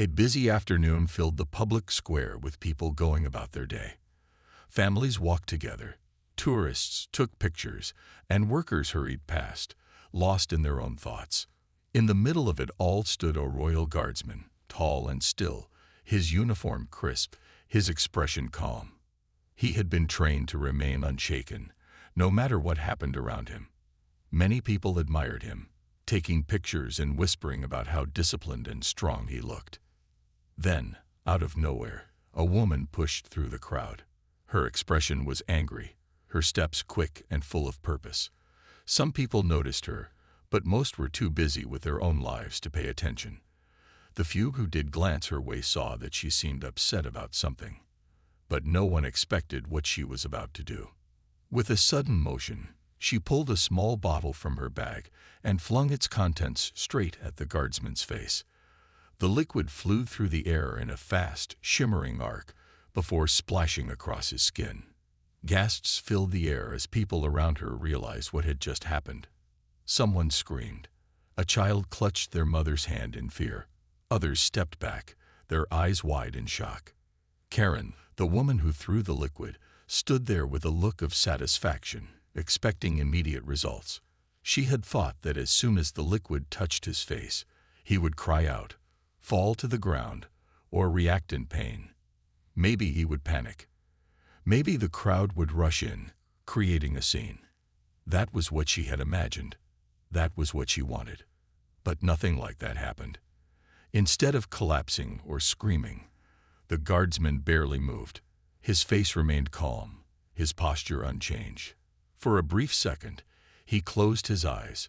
A busy afternoon filled the public square with people going about their day. Families walked together, tourists took pictures, and workers hurried past, lost in their own thoughts. In the middle of it all stood a royal guardsman, tall and still, his uniform crisp, his expression calm. He had been trained to remain unshaken, no matter what happened around him. Many people admired him, taking pictures and whispering about how disciplined and strong he looked. Then, out of nowhere, a woman pushed through the crowd. Her expression was angry, her steps quick and full of purpose. Some people noticed her, but most were too busy with their own lives to pay attention. The few who did glance her way saw that she seemed upset about something, but no one expected what she was about to do. With a sudden motion, she pulled a small bottle from her bag and flung its contents straight at the guardsman's face. The liquid flew through the air in a fast, shimmering arc before splashing across his skin. Gasps filled the air as people around her realized what had just happened. Someone screamed. A child clutched their mother's hand in fear. Others stepped back, their eyes wide in shock. Karen, the woman who threw the liquid, stood there with a look of satisfaction, expecting immediate results. She had thought that as soon as the liquid touched his face, he would cry out, fall to the ground, or react in pain. Maybe he would panic. Maybe the crowd would rush in, creating a scene. That was what she had imagined. That was what she wanted. But nothing like that happened. Instead of collapsing or screaming, the guardsman barely moved. His face remained calm, his posture unchanged. For a brief second, he closed his eyes,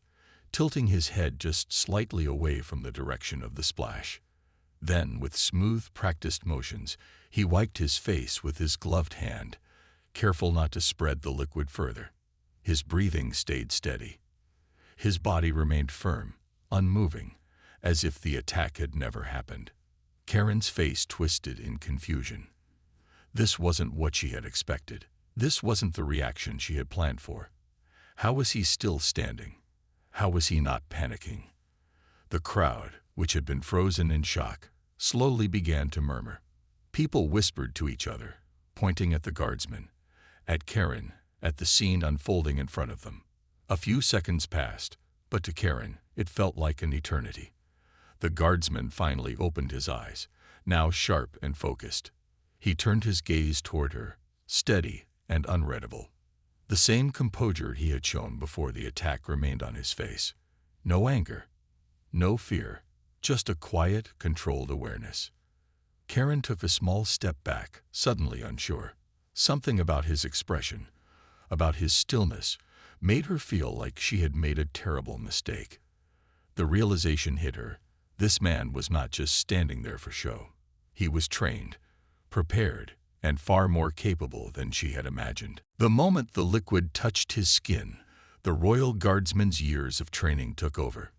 tilting his head just slightly away from the direction of the splash. Then, with smooth, practiced motions, he wiped his face with his gloved hand, careful not to spread the liquid further. His breathing stayed steady. His body remained firm, unmoving, as if the attack had never happened. Karen's face twisted in confusion. This wasn't what she had expected. This wasn't the reaction she had planned for. How was he still standing? How was he not panicking? The crowd, which had been frozen in shock, slowly began to murmur. People whispered to each other, pointing at the guardsman, at Karen, at the scene unfolding in front of them. A few seconds passed, but to Karen, it felt like an eternity. The guardsman finally opened his eyes, now sharp and focused. He turned his gaze toward her, steady and unreadable. The same composure he had shown before the attack remained on his face. No anger, no fear, just a quiet, controlled awareness. Karen took a small step back, suddenly unsure. Something about his expression, about his stillness, made her feel like she had made a terrible mistake. The realization hit her. This man was not just standing there for show. He was trained, prepared, and far more capable than she had imagined. The moment the liquid touched his skin, the royal guardsman's years of training took over.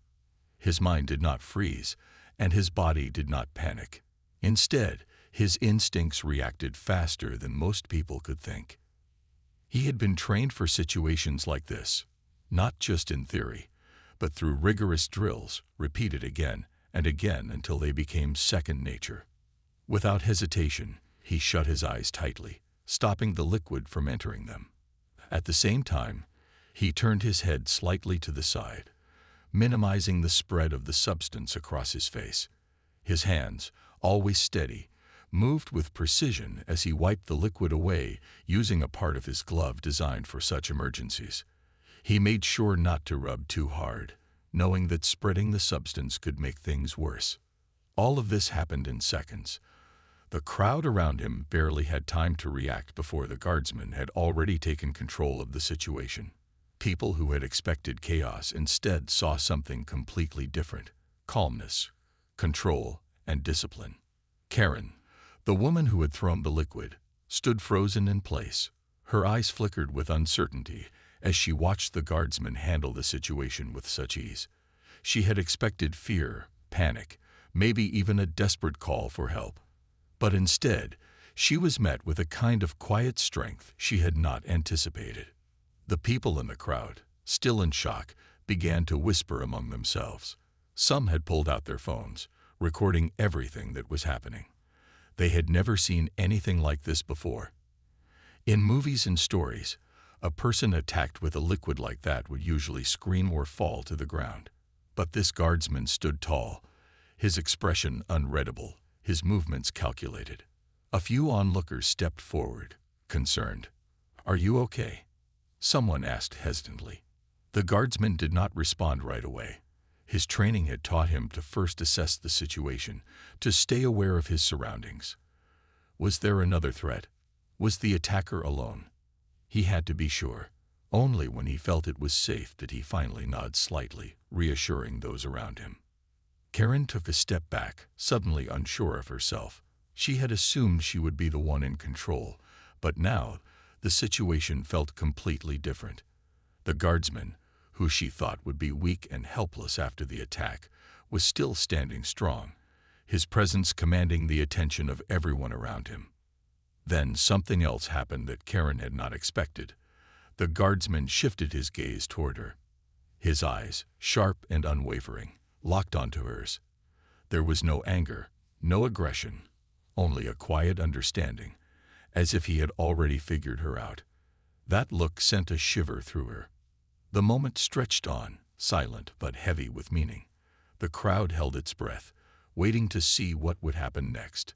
His mind did not freeze, and his body did not panic. Instead, his instincts reacted faster than most people could think. He had been trained for situations like this, not just in theory, but through rigorous drills, repeated again and again until they became second nature. Without hesitation, he shut his eyes tightly, stopping the liquid from entering them. At the same time, he turned his head slightly to the side, minimizing the spread of the substance across his face. His hands, always steady, moved with precision as he wiped the liquid away using a part of his glove designed for such emergencies. He made sure not to rub too hard, knowing that spreading the substance could make things worse. All of this happened in seconds. The crowd around him barely had time to react before the guardsman had already taken control of the situation. People who had expected chaos instead saw something completely different: calmness, control, and discipline. Karen, the woman who had thrown the liquid, stood frozen in place. Her eyes flickered with uncertainty as she watched the guardsman handle the situation with such ease. She had expected fear, panic, maybe even a desperate call for help. But instead, she was met with a kind of quiet strength she had not anticipated. The people in the crowd, still in shock, began to whisper among themselves. Some had pulled out their phones, recording everything that was happening. They had never seen anything like this before. In movies and stories, a person attacked with a liquid like that would usually scream or fall to the ground. But this guardsman stood tall, his expression unreadable, his movements calculated. A few onlookers stepped forward, concerned. "Are you okay?" someone asked hesitantly. The guardsman did not respond right away. His training had taught him to first assess the situation, to stay aware of his surroundings. Was there another threat? Was the attacker alone? He had to be sure. Only when he felt it was safe did he finally nod slightly, reassuring those around him. Karen took a step back, suddenly unsure of herself. She had assumed she would be the one in control, but now the situation felt completely different. The guardsman, who she thought would be weak and helpless after the attack, was still standing strong, his presence commanding the attention of everyone around him. Then something else happened that Karen had not expected. The guardsman shifted his gaze toward her. His eyes, sharp and unwavering, locked onto hers. There was no anger, no aggression, only a quiet understanding, as if he had already figured her out. That look sent a shiver through her. The moment stretched on, silent but heavy with meaning. The crowd held its breath, waiting to see what would happen next.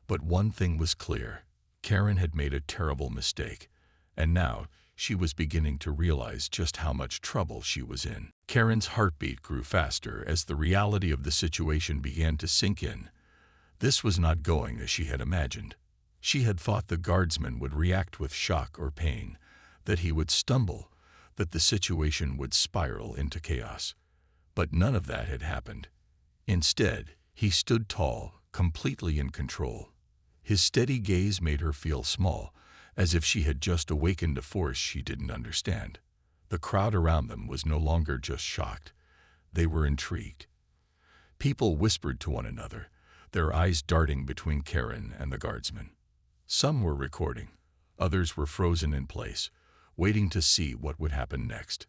But one thing was clear. Karen had made a terrible mistake, and now she was beginning to realize just how much trouble she was in. Karen's heartbeat grew faster as the reality of the situation began to sink in. This was not going as she had imagined. She had thought the guardsman would react with shock or pain, that he would stumble, that the situation would spiral into chaos. But none of that had happened. Instead, he stood tall, completely in control. His steady gaze made her feel small, as if she had just awakened a force she didn't understand. The crowd around them was no longer just shocked. They were intrigued. People whispered to one another, their eyes darting between Karen and the guardsman. Some were recording. Others were frozen in place, waiting to see what would happen next.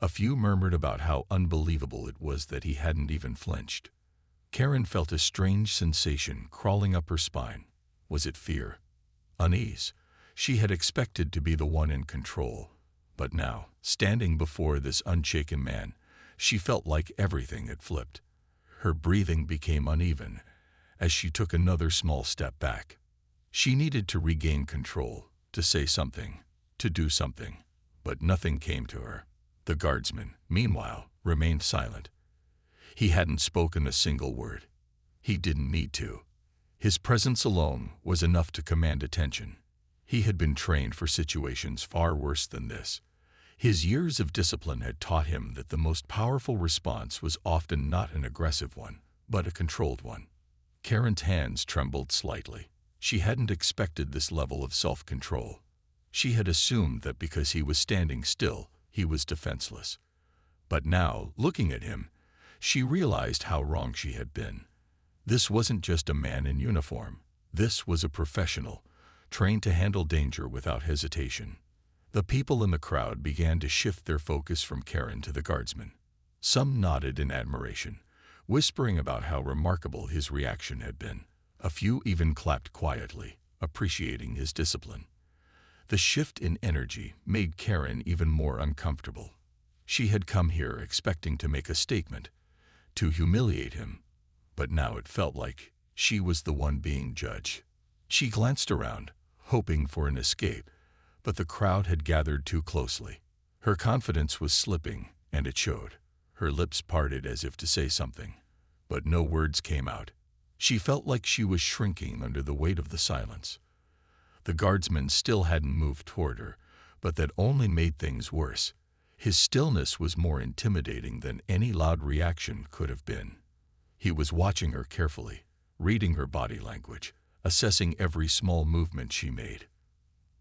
A few murmured about how unbelievable it was that he hadn't even flinched. Karen felt a strange sensation crawling up her spine. Was it fear? Unease? She had expected to be the one in control. But now, standing before this unshaken man, she felt like everything had flipped. Her breathing became uneven as she took another small step back. She needed to regain control, to say something, to do something, but nothing came to her. The guardsman, meanwhile, remained silent. He hadn't spoken a single word. He didn't need to. His presence alone was enough to command attention. He had been trained for situations far worse than this. His years of discipline had taught him that the most powerful response was often not an aggressive one, but a controlled one. Karen's hands trembled slightly. She hadn't expected this level of self-control. She had assumed that because he was standing still, he was defenseless. But now, looking at him, she realized how wrong she had been. This wasn't just a man in uniform. This was a professional, trained to handle danger without hesitation. The people in the crowd began to shift their focus from Karen to the guardsman. Some nodded in admiration, whispering about how remarkable his reaction had been. A few even clapped quietly, appreciating his discipline. The shift in energy made Karen even more uncomfortable. She had come here expecting to make a statement, to humiliate him, but now it felt like she was the one being judged. She glanced around, hoping for an escape, but the crowd had gathered too closely. Her confidence was slipping, and it showed. Her lips parted as if to say something, but no words came out. She felt like she was shrinking under the weight of the silence. The guardsman still hadn't moved toward her, but that only made things worse. His stillness was more intimidating than any loud reaction could have been. He was watching her carefully, reading her body language, assessing every small movement she made.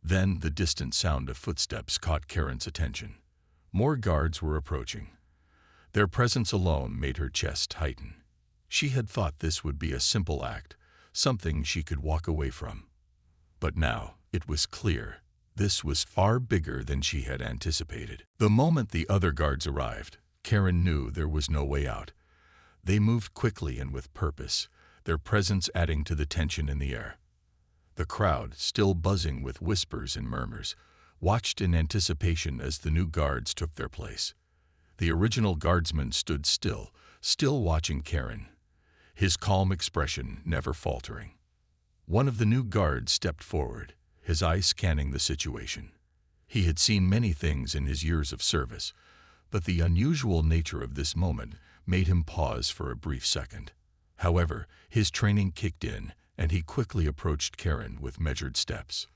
Then the distant sound of footsteps caught Karen's attention. More guards were approaching. Their presence alone made her chest tighten. She had thought this would be a simple act, something she could walk away from. But now it was clear. This was far bigger than she had anticipated. The moment the other guards arrived, Karen knew there was no way out. They moved quickly and with purpose, their presence adding to the tension in the air. The crowd, still buzzing with whispers and murmurs, watched in anticipation as the new guards took their place. The original guardsman stood still watching Karen, his calm expression never faltering. One of the new guards stepped forward, his eyes scanning the situation. He had seen many things in his years of service, but the unusual nature of this moment made him pause for a brief second. However, his training kicked in, and he quickly approached Karen with measured steps.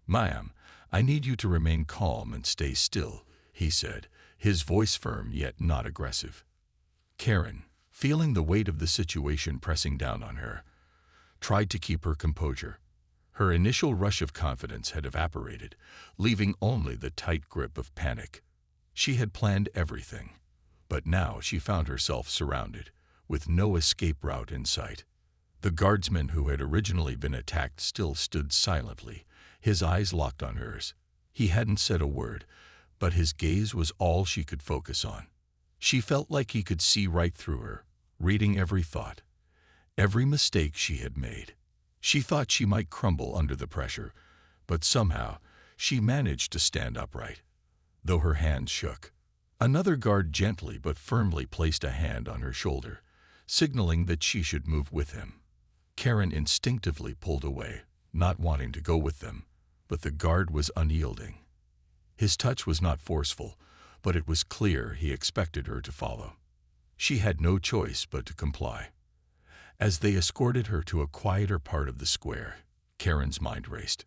"Ma'am, I need you to remain calm and stay still," he said, his voice firm yet not aggressive. Karen, feeling the weight of the situation pressing down on her, tried to keep her composure. Her initial rush of confidence had evaporated, leaving only the tight grip of panic. She had planned everything, but now she found herself surrounded, with no escape route in sight. The guardsman who had originally been attacked still stood silently, his eyes locked on hers. He hadn't said a word, but his gaze was all she could focus on. She felt like he could see right through her, reading every thought, every mistake she had made. She thought she might crumble under the pressure, but somehow she managed to stand upright, though her hands shook. Another guard gently but firmly placed a hand on her shoulder, signaling that she should move with him. Karen instinctively pulled away, not wanting to go with them, but the guard was unyielding. His touch was not forceful, but it was clear he expected her to follow. She had no choice but to comply. As they escorted her to a quieter part of the square, Karen's mind raced.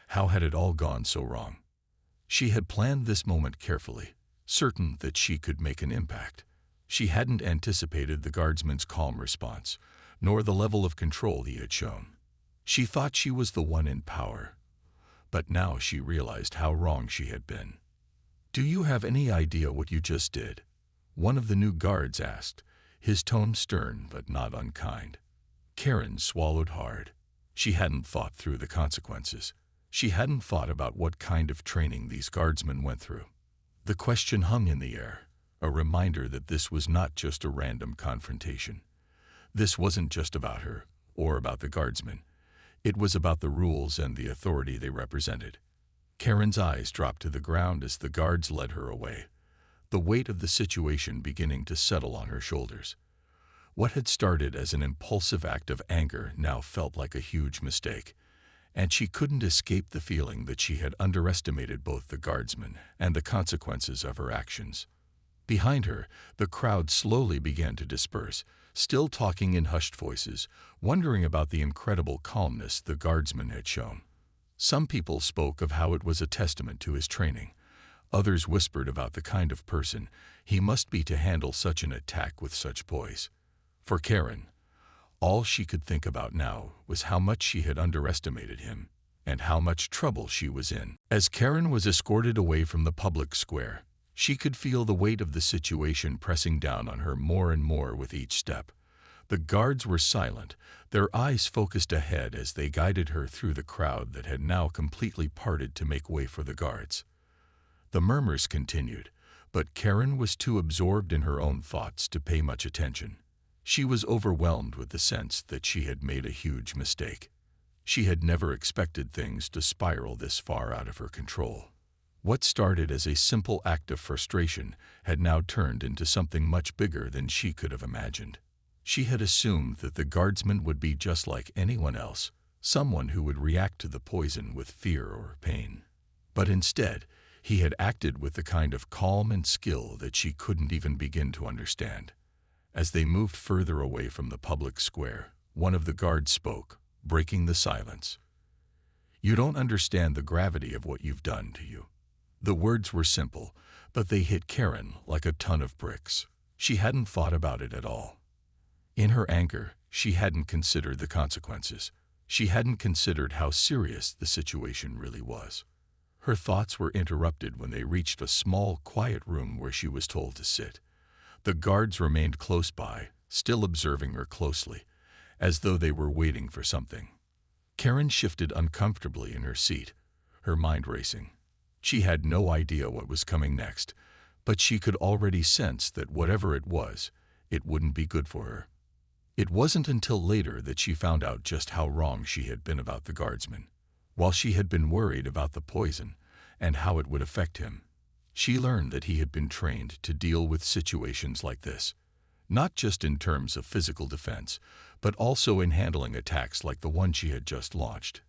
How had it all gone so wrong? She had planned this moment carefully, certain that she could make an impact. She hadn't anticipated the guardsman's calm response, nor the level of control he had shown. She thought she was the one in power, but now she realized how wrong she had been. "Do you have any idea what you just did?" one of the new guards asked, his tone stern but not unkind. Karen swallowed hard. She hadn't thought through the consequences. She hadn't thought about what kind of training these guardsmen went through. The question hung in the air, a reminder that this was not just a random confrontation. This wasn't just about her, or about the guardsmen. It was about the rules and the authority they represented. Karen's eyes dropped to the ground as the guards led her away, the weight of the situation beginning to settle on her shoulders. What had started as an impulsive act of anger now felt like a huge mistake, and she couldn't escape the feeling that she had underestimated both the guardsmen and the consequences of her actions. Behind her, the crowd slowly began to disperse, still talking in hushed voices, wondering about the incredible calmness the guardsman had shown. Some people spoke of how it was a testament to his training. Others whispered about the kind of person he must be to handle such an attack with such poise. For Karen, all she could think about now was how much she had underestimated him and how much trouble she was in. As Karen was escorted away from the public square, she could feel the weight of the situation pressing down on her more and more with each step. The guards were silent, their eyes focused ahead as they guided her through the crowd that had now completely parted to make way for the guards. The murmurs continued, but Karen was too absorbed in her own thoughts to pay much attention. She was overwhelmed with the sense that she had made a huge mistake. She had never expected things to spiral this far out of her control. What started as a simple act of frustration had now turned into something much bigger than she could have imagined. She had assumed that the guardsman would be just like anyone else, someone who would react to the poison with fear or pain. But instead, he had acted with the kind of calm and skill that she couldn't even begin to understand. As they moved further away from the public square, one of the guards spoke, breaking the silence. "You don't understand the gravity of what you've done to you." The words were simple, but they hit Karen like a ton of bricks. She hadn't thought about it at all. In her anger, she hadn't considered the consequences. She hadn't considered how serious the situation really was. Her thoughts were interrupted when they reached a small, quiet room where she was told to sit. The guards remained close by, still observing her closely, as though they were waiting for something. Karen shifted uncomfortably in her seat, her mind racing. She had no idea what was coming next, but she could already sense that whatever it was, It wouldn't be good for her. It wasn't until later that she found out just how wrong she had been about the Guardsman. While she had been worried about the poison and how it would affect him, she learned that he had been trained to deal with situations like this, not just in terms of physical defense, but also in handling attacks like the one she had just launched.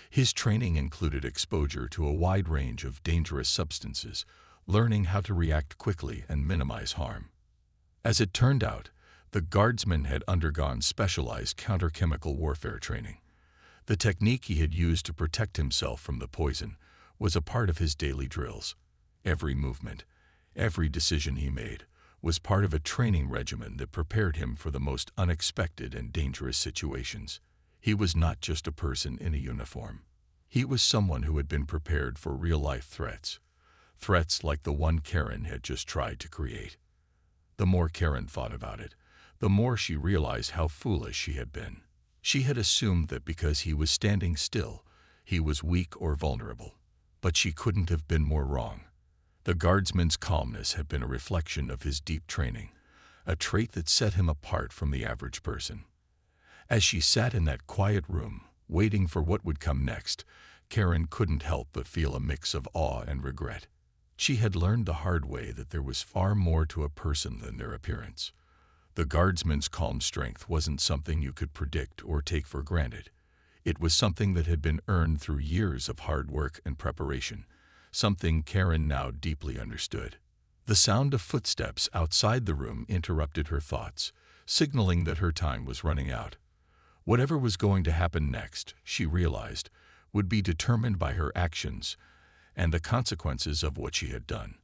His training included exposure to a wide range of dangerous substances, learning how to react quickly and minimize harm. As it turned out, the Guardsman had undergone specialized counter-chemical warfare training. The technique he had used to protect himself from the poison was a part of his daily drills. Every movement, every decision he made, was part of a training regimen that prepared him for the most unexpected and dangerous situations. He was not just a person in a uniform. He was someone who had been prepared for real-life threats. Threats like the one Karen had just tried to create. The more Karen thought about it, the more she realized how foolish she had been. She had assumed that because he was standing still, he was weak or vulnerable. But she couldn't have been more wrong. The Guardsman's calmness had been a reflection of his deep training, a trait that set him apart from the average person. As she sat in that quiet room, waiting for what would come next, Karen couldn't help but feel a mix of awe and regret. She had learned the hard way that there was far more to a person than their appearance. The Guardsman's calm strength wasn't something you could predict or take for granted. It was something that had been earned through years of hard work and preparation, something Karen now deeply understood. The sound of footsteps outside the room interrupted her thoughts, signaling that her time was running out. Whatever was going to happen next, she realized, would be determined by her actions and the consequences of what she had done.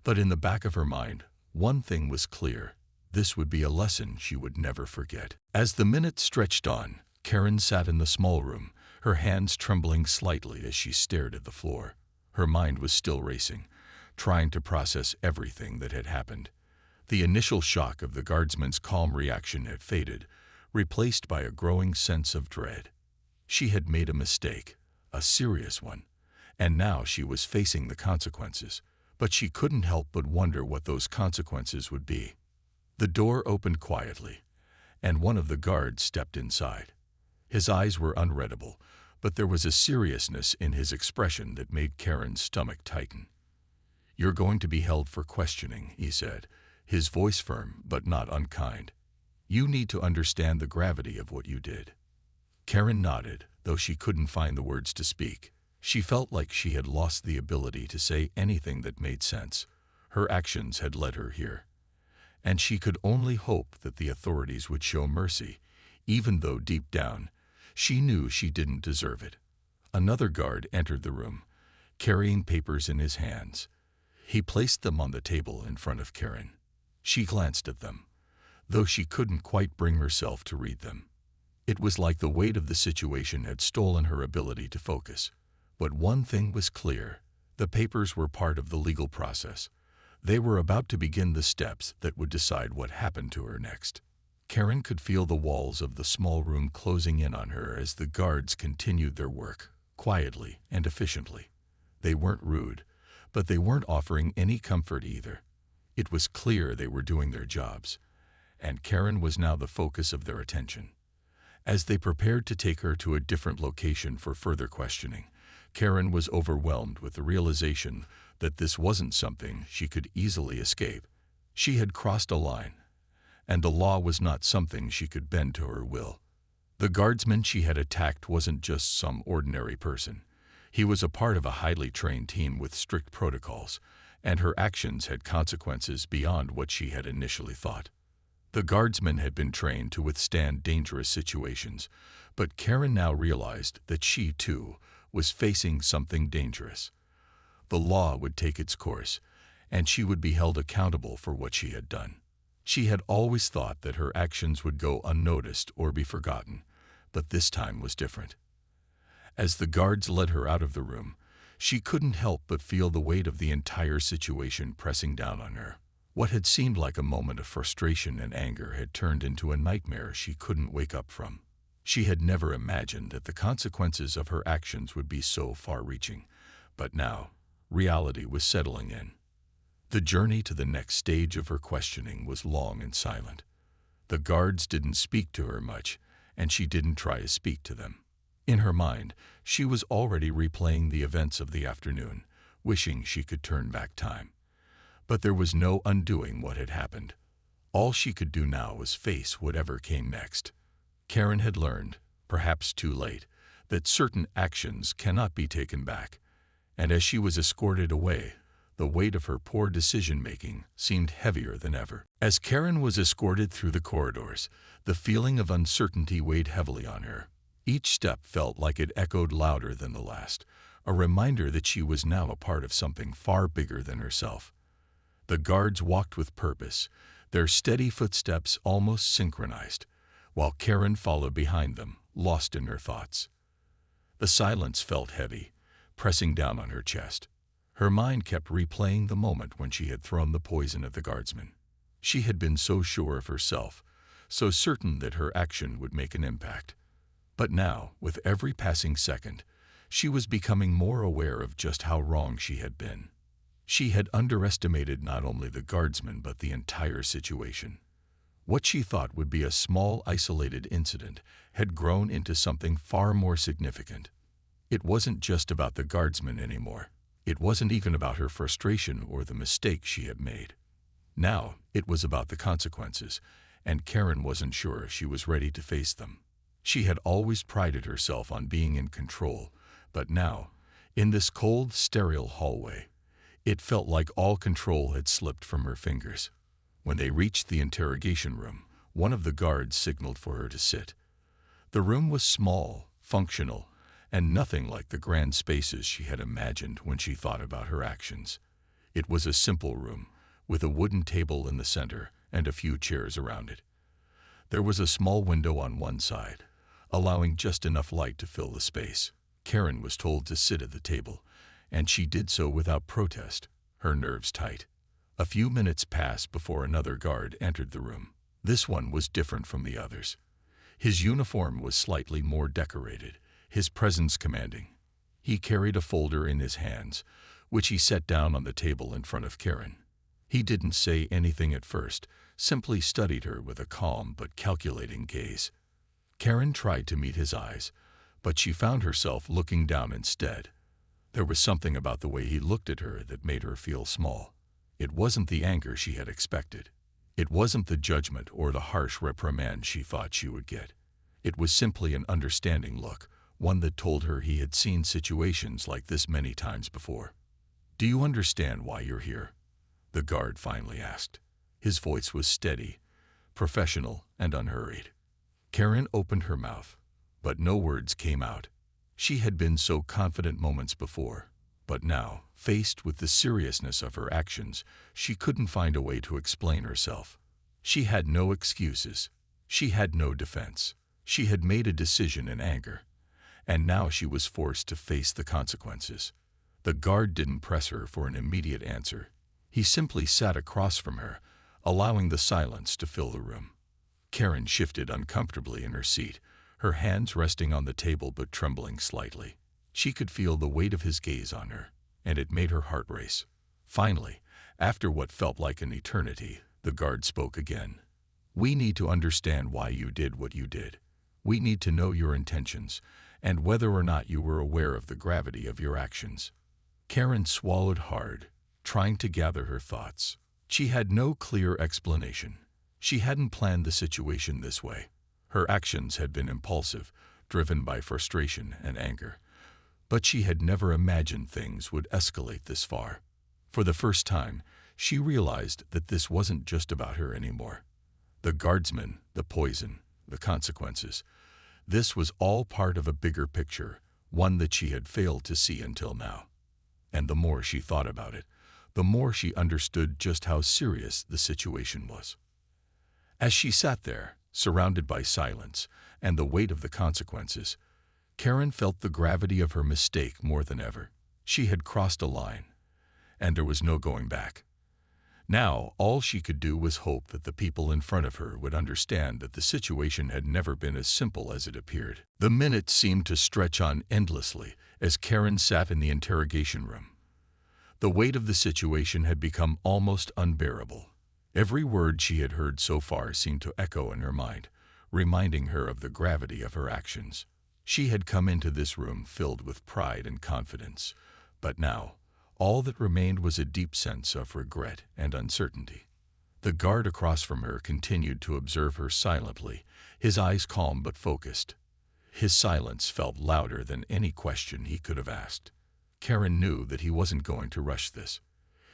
But in the back of her mind, one thing was clear. This would be a lesson she would never forget. As the minutes stretched on, Karen sat in the small room, her hands trembling slightly as she stared at the floor. Her mind was still racing, trying to process everything that had happened. The initial shock of the Guardsman's calm reaction had faded, replaced by a growing sense of dread. She had made a mistake, a serious one, and now she was facing the consequences, but she couldn't help but wonder what those consequences would be. The door opened quietly, and one of the guards stepped inside. His eyes were unreadable, but there was a seriousness in his expression that made Karen's stomach tighten. "You're going to be held for questioning," he said, his voice firm but not unkind. "You need to understand the gravity of what you did." Karen nodded, though she couldn't find the words to speak. She felt like she had lost the ability to say anything that made sense. Her actions had led her here, and she could only hope that the authorities would show mercy, even though deep down, she knew she didn't deserve it. Another guard entered the room, carrying papers in his hands. He placed them on the table in front of Karen. She glanced at them, though she couldn't quite bring herself to read them. It was like the weight of the situation had stolen her ability to focus. But one thing was clear. The papers were part of the legal process. They were about to begin the steps that would decide what happened to her next. Karen could feel the walls of the small room closing in on her as the guards continued their work, quietly and efficiently. They weren't rude, but they weren't offering any comfort either. It was clear they were doing their jobs, and Karen was now the focus of their attention. As they prepared to take her to a different location for further questioning, Karen was overwhelmed with the realization that this wasn't something she could easily escape. She had crossed a line, and the law was not something she could bend to her will. The Guardsman she had attacked wasn't just some ordinary person. He was a part of a highly trained team with strict protocols, and her actions had consequences beyond what she had initially thought. The Guardsman had been trained to withstand dangerous situations, but Karen now realized that she, too, was facing something dangerous. The law would take its course, and she would be held accountable for what she had done. She had always thought that her actions would go unnoticed or be forgotten, but this time was different. As the guards led her out of the room, she couldn't help but feel the weight of the entire situation pressing down on her. What had seemed like a moment of frustration and anger had turned into a nightmare she couldn't wake up from. She had never imagined that the consequences of her actions would be so far-reaching, but now, reality was settling in. The journey to the next stage of her questioning was long and silent. The guards didn't speak to her much, and she didn't try to speak to them. In her mind, she was already replaying the events of the afternoon, wishing she could turn back time. But there was no undoing what had happened. All she could do now was face whatever came next. Karen had learned, perhaps too late, that certain actions cannot be taken back, and as she was escorted away, the weight of her poor decision-making seemed heavier than ever. As Karen was escorted through the corridors, the feeling of uncertainty weighed heavily on her. Each step felt like it echoed louder than the last, a reminder that she was now a part of something far bigger than herself. The guards walked with purpose, their steady footsteps almost synchronized, while Karen followed behind them, lost in her thoughts. The silence felt heavy, pressing down on her chest. Her mind kept replaying the moment when she had thrown the poison at the guardsman. She had been so sure of herself, so certain that her action would make an impact. But now, with every passing second, she was becoming more aware of just how wrong she had been. She had underestimated not only the guardsman but the entire situation. What she thought would be a small, isolated incident had grown into something far more significant. It wasn't just about the guardsman anymore. It wasn't even about her frustration or the mistake she had made. Now, it was about the consequences, and Karen wasn't sure if she was ready to face them. She had always prided herself on being in control, but now, in this cold, sterile hallway, it felt like all control had slipped from her fingers. When they reached the interrogation room, one of the guards signaled for her to sit. The room was small, functional, and nothing like the grand spaces she had imagined when she thought about her actions. It was a simple room, with a wooden table in the center and a few chairs around it. There was a small window on one side, allowing just enough light to fill the space. Karen was told to sit at the table, and she did so without protest, her nerves tight. A few minutes passed before another guard entered the room. This one was different from the others. His uniform was slightly more decorated, his presence commanding. He carried a folder in his hands, which he set down on the table in front of Karen. He didn't say anything at first, simply studied her with a calm but calculating gaze. Karen tried to meet his eyes, but she found herself looking down instead. There was something about the way he looked at her that made her feel small. It wasn't the anger she had expected. It wasn't the judgment or the harsh reprimand she thought she would get. It was simply an understanding look, one that told her he had seen situations like this many times before. "Do you understand why you're here?" the guard finally asked. His voice was steady, professional, and unhurried. Karen opened her mouth, but no words came out. She had been so confident moments before, but now, faced with the seriousness of her actions, she couldn't find a way to explain herself. She had no excuses. She had no defense. She had made a decision in anger, and now she was forced to face the consequences. The guard didn't press her for an immediate answer. He simply sat across from her, allowing the silence to fill the room. Karen shifted uncomfortably in her seat, her hands resting on the table but trembling slightly. She could feel the weight of his gaze on her, and it made her heart race. Finally, after what felt like an eternity, the guard spoke again. "We need to understand why you did what you did. We need to know your intentions, and whether or not you were aware of the gravity of your actions." Karen swallowed hard, trying to gather her thoughts. She had no clear explanation. She hadn't planned the situation this way. Her actions had been impulsive, driven by frustration and anger. But she had never imagined things would escalate this far. For the first time, she realized that this wasn't just about her anymore. The guardsman, the poison, the consequences. This was all part of a bigger picture, one that she had failed to see until now. And the more she thought about it, the more she understood just how serious the situation was. As she sat there, surrounded by silence and the weight of the consequences, Karen felt the gravity of her mistake more than ever. She had crossed a line, and there was no going back. Now, all she could do was hope that the people in front of her would understand that the situation had never been as simple as it appeared. The minutes seemed to stretch on endlessly as Karen sat in the interrogation room. The weight of the situation had become almost unbearable. Every word she had heard so far seemed to echo in her mind, reminding her of the gravity of her actions. She had come into this room filled with pride and confidence, but now, all that remained was a deep sense of regret and uncertainty. The guard across from her continued to observe her silently, his eyes calm but focused. His silence felt louder than any question he could have asked. Karen knew that he wasn't going to rush this.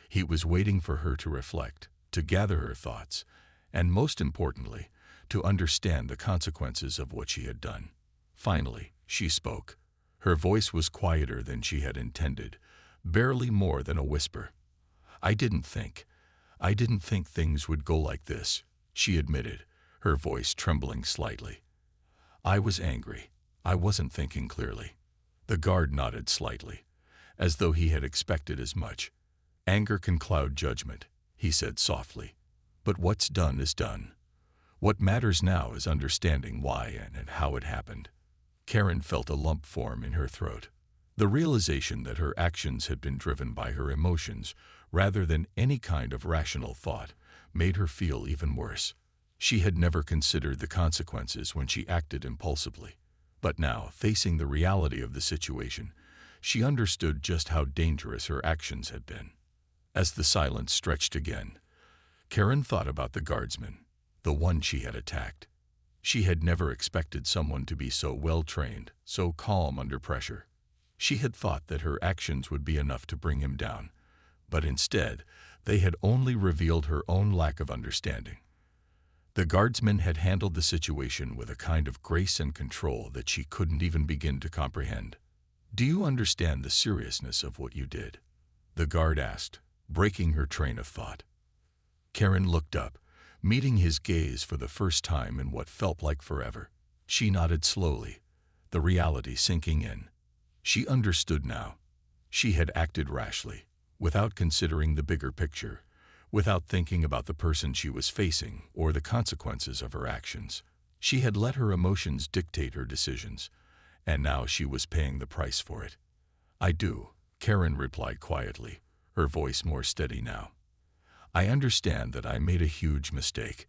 He was waiting for her to reflect, to gather her thoughts, and most importantly, to understand the consequences of what she had done. Finally, she spoke. Her voice was quieter than she had intended, barely more than a whisper. I didn't think things would go like this," she admitted, her voice trembling slightly. "I was angry. I wasn't thinking clearly." The guard nodded slightly, as though he had expected as much. "Anger can cloud judgment," he said softly. "But what's done is done. What matters now is understanding why and how it happened." Karen felt a lump form in her throat. The realization that her actions had been driven by her emotions rather than any kind of rational thought made her feel even worse. She had never considered the consequences when she acted impulsively. But now, facing the reality of the situation, she understood just how dangerous her actions had been. As the silence stretched again, Karen thought about the guardsman, the one she had attacked. She had never expected someone to be so well-trained, so calm under pressure. She had thought that her actions would be enough to bring him down, but instead, they had only revealed her own lack of understanding. The guardsman had handled the situation with a kind of grace and control that she couldn't even begin to comprehend. "Do you understand the seriousness of what you did?" the guard asked, breaking her train of thought. Karen looked up, meeting his gaze for the first time in what felt like forever. She nodded slowly, the reality sinking in. She understood now. She had acted rashly, without considering the bigger picture, without thinking about the person she was facing or the consequences of her actions. She had let her emotions dictate her decisions, and now she was paying the price for it. "I do," Karen replied quietly, her voice more steady now. "I understand that I made a huge mistake,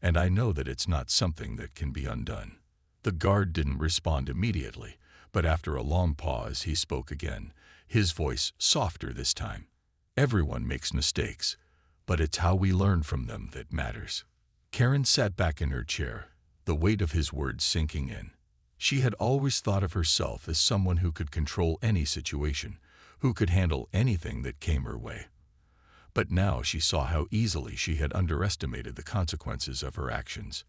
and I know that it's not something that can be undone." The guard didn't respond immediately, but after a long pause he spoke again, his voice softer this time. "Everyone makes mistakes, but it's how we learn from them that matters." Karen sat back in her chair, the weight of his words sinking in. She had always thought of herself as someone who could control any situation, who could handle anything that came her way. But now she saw how easily she had underestimated the consequences of her actions.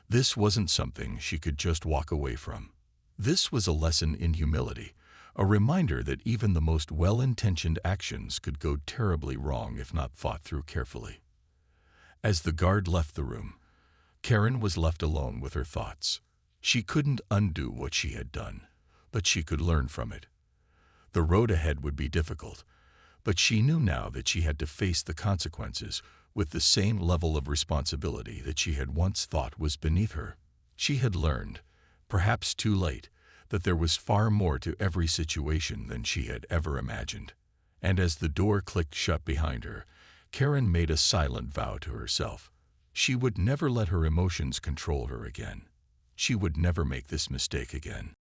This wasn't something she could just walk away from. This was a lesson in humility, a reminder that even the most well-intentioned actions could go terribly wrong if not thought through carefully. As the guard left the room, Karen was left alone with her thoughts. She couldn't undo what she had done, but she could learn from it. The road ahead would be difficult, but she knew now that she had to face the consequences with the same level of responsibility that she had once thought was beneath her. She had learned, perhaps too late, that there was far more to every situation than she had ever imagined. And as the door clicked shut behind her, Karen made a silent vow to herself. She would never let her emotions control her again. She would never make this mistake again.